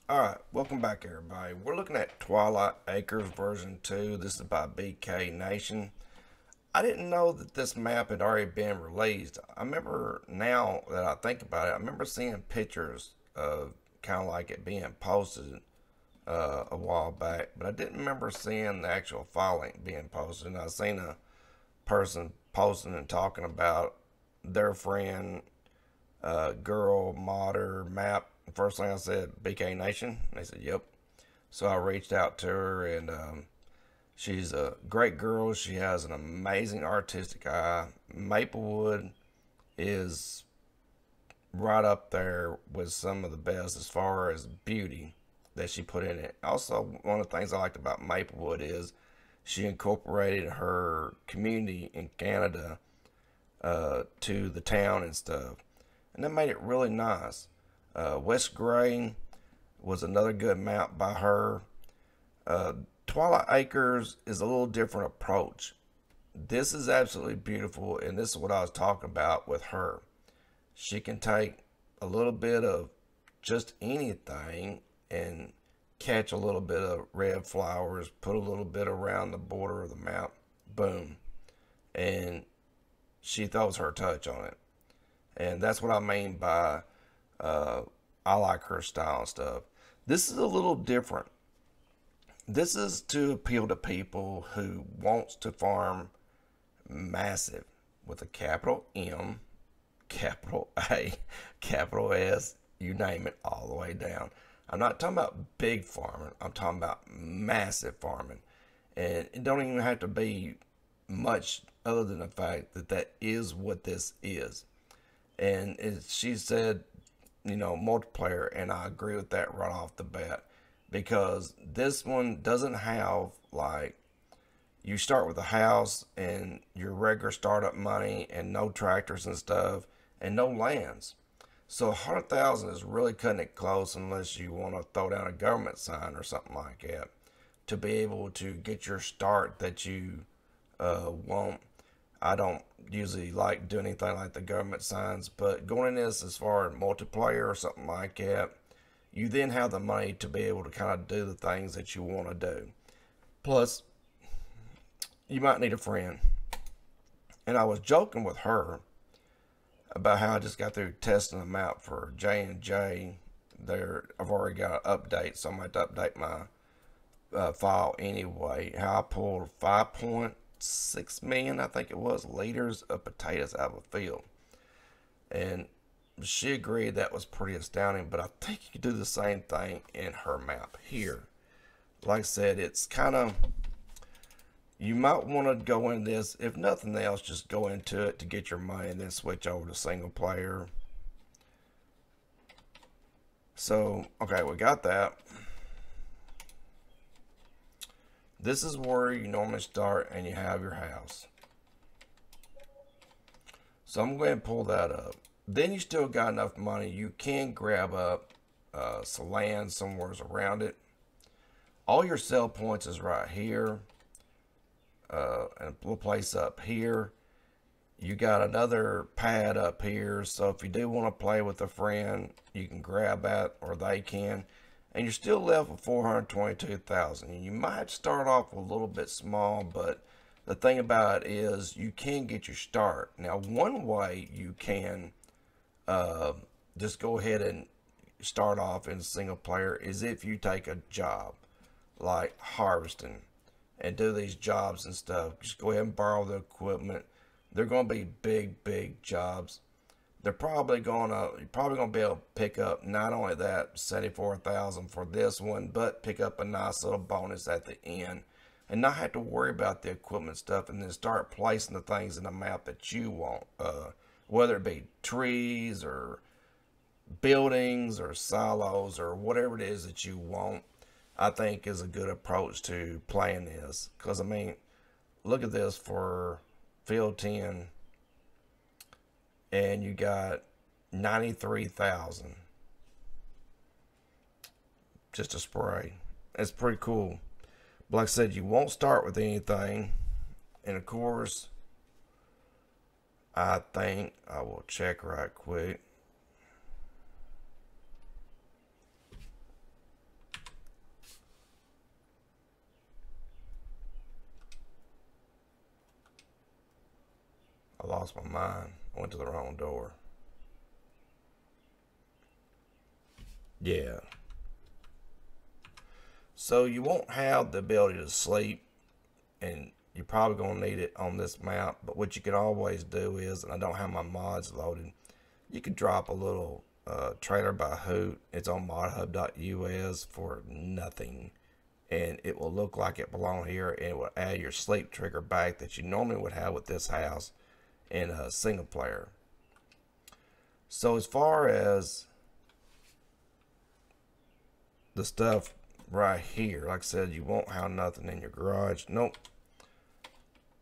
Alright, welcome back everybody. We're looking at Twilight Acres version 2. This is by BK Nation. I didn't know that this map had already been released. I remember, now that I think about it, I remember seeing pictures of kind of like it being posted a while back, but I didn't remember seeing the actual file link being posted. And I seen a person posting and talking about their friend, girl modder map. First thing I said, BK Nation. And they said, yep. So I reached out to her, and she's a great girl. She has an amazing artistic eye. Maplewood is right up there with some of the best as far as beauty that she put in it. Also, one of the things I liked about Maplewood is she incorporated her community in Canada to the town and stuff, and that made it really nice. West Gray was another good map by her. Uh, Twilight Acres is a little different approach. This is absolutely beautiful, and this is what I was talking about with her. She can take a little bit of just anything and catch a little bit of red flowers, put a little bit around the border of the map, boom, and she throws her touch on it. And that's what I mean by I like her style and stuff. This is a little different. This is to appeal to people who wants to farm massive with a capital M, capital A, capital S, you name it, all the way down. I'm not talking about big farming. I'm talking about massive farming. And it don't even have to be much other than the fact that that is what this is. And she said, multiplayer, and I agree with that right off the bat, because this one doesn't have, like, you start with a house and your regular startup money and no tractors and stuff and no lands. So 100,000 is really cutting it close unless you want to throw down a government sign or something like that to be able to get your start that you want. I don't usually like doing anything like the government signs, but going in this as far as multiplayer or something like that, you then have the money to be able to kind of do the things that you want to do. Plus, you might need a friend. And I was joking with her about how I just got through testing them out for J&J. There, I've already got an update, so I'm going to update my file anyway. How I pulled 5.6 million, I think it was, liters of potatoes out of a field. And she agreed that was pretty astounding, but I think you could do the same thing in her map here. Like I said, it's kind of, you might want to go into this, if nothing else, just go into it to get your money and then switch over to single player. So, okay, we got that. This is where you normally start and you have your house. So I'm going to pull that up. Then you still got enough money. You can grab up some land somewhere around it. All your sell points is right here. And a little place up here. You got another pad up here. So if you do want to play with a friend, you can grab that, or they can. And you're still left with 422,000. And you might start off a little bit small, but the thing about it is you can get your start. Now, one way you can just go ahead and start off in single player is if you take a job like harvesting and do these jobs and stuff. Just go ahead and borrow the equipment. They're going to be big jobs. You're probably gonna be able to pick up not only that 74,000 for this one, but pick up a nice little bonus at the end, and not have to worry about the equipment stuff, and then start placing the things in the map that you want, whether it be trees or buildings or silos or whatever it is that you want. I think is a good approach to playing this, because I mean, look at this for field 10. And you got 93,000 just a spray. It's pretty cool. But like I said, you won't start with anything. And of course, I think I will check right quick. lost my mind. I went to the wrong door. Yeah. So you won't have the ability to sleep, and you're probably going to need it on this map. But what you can always do is, and I don't have my mods loaded, you can drop a little trailer by Hoot. It's on modhub.us for nothing. And it will look like it belongs here, and it will add your sleep trigger back that you normally would have with this house in a single player. So as far as the stuff right here, like I said, you won't have nothing in your garage. Nope.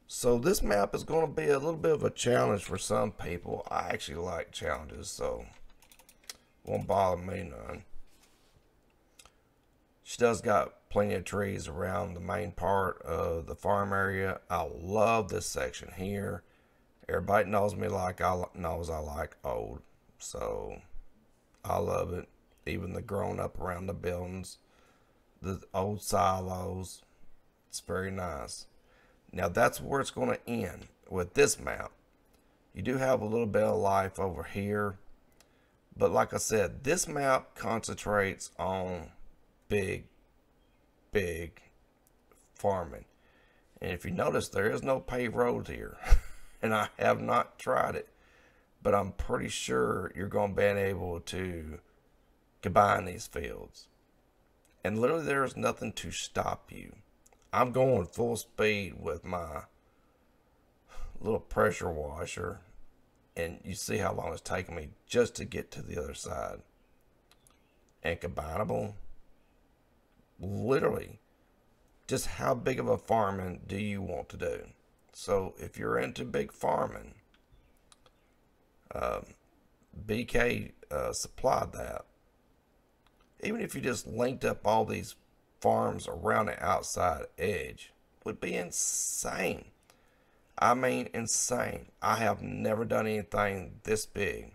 So this map is going to be a little bit of a challenge for some people. I actually like challenges, so won't bother me none. She does got plenty of trees around the main part of the farm area. I love this section here. Everybody knows me like knows I like old, so I love it. Even the grown up around the buildings, the old silos, it's very nice. Now that's where it's going to end with this map. You do have a little bit of life over here, but like I said, this map concentrates on big farming. And if you notice, there is no paved road here. And I have not tried it, but I'm pretty sure you're going to be able to combine these fields. And literally there's nothing to stop you. I'm going full speed with my little pressure washer, and you see how long it's taking me just to get to the other side. And combinable, literally, just how big of a farming do you want to do? So if you're into big farming, BK supplied that. Even if you just linked up all these farms around the outside edge, would be insane. I mean insane. I have never done anything this big.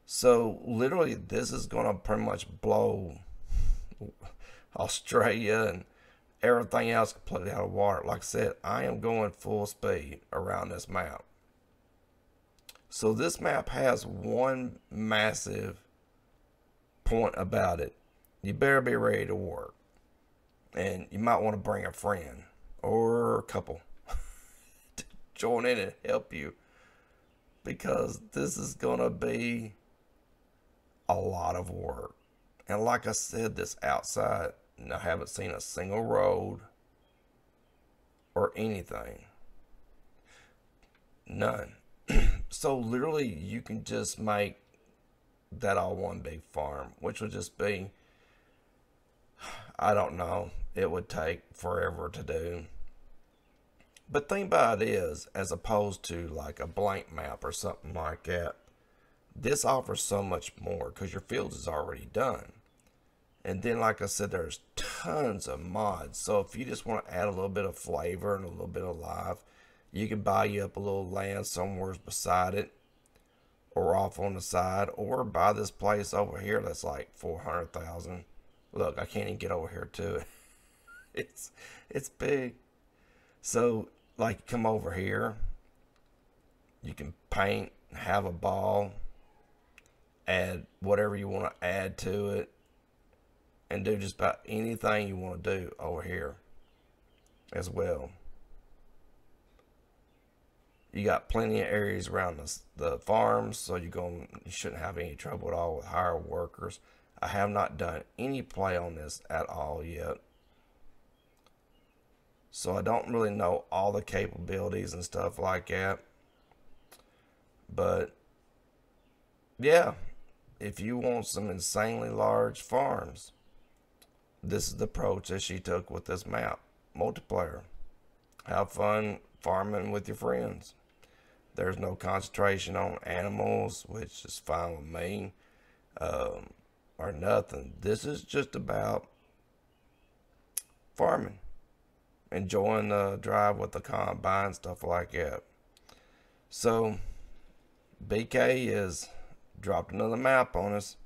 So literally this is going to pretty much blow Australia and everything else completely out of water. Like I said, I am going full speed around this map. So this map has one massive point about it. You better be ready to work. And you might want to bring a friend or a couple to join in and help you, because this is going to be a lot of work. And like I said, this outside, I haven't seen a single road or anything. None. So literally you can just make that all one big farm, which would just be, I don't know, it would take forever to do. But think about it is, as opposed to like a blank map or something like that, this offers so much more because your fields is already done. And then, like I said, there's tons of mods. So if you just want to add a little bit of flavor and a little bit of life, you can buy you up a little land somewhere beside it, or off on the side, or buy this place over here that's like 400,000. Look, I can't even get over here to it. It's big. So like, come over here, you can paint, have a ball, add whatever you want to add to it, and do just about anything you want to do over here as well. You got plenty of areas around the farms, so you shouldn't have any trouble at all with hiring workers. I have not done any play on this at all yet, so I don't really know all the capabilities and stuff like that. But yeah, if you want some insanely large farms, this is the approach that she took with this map. Multiplayer. Have fun farming with your friends. There's no concentration on animals, which is fine with me, or nothing. This is just about farming. Enjoying the drive with the combine, stuff like that. So, BK has dropped another map on us,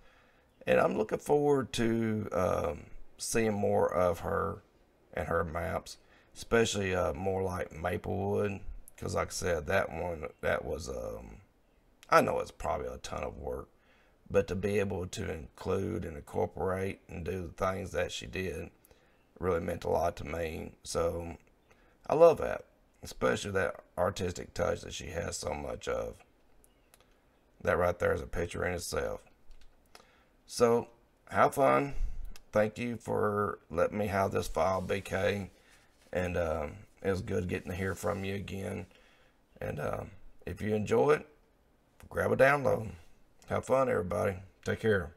and I'm looking forward to seeing more of her and her maps, especially more like Maplewood Because like I said, that one, that was, I know it's probably a ton of work, but to be able to include and incorporate and do the things that she did really meant a lot to me. So I love that, especially that artistic touch that she has so much of. That right there is a picture in itself. So have fun. Thank you for letting me have this file, BK. And it was good getting to hear from you again. And if you enjoy it, grab a download. Have fun, everybody. Take care.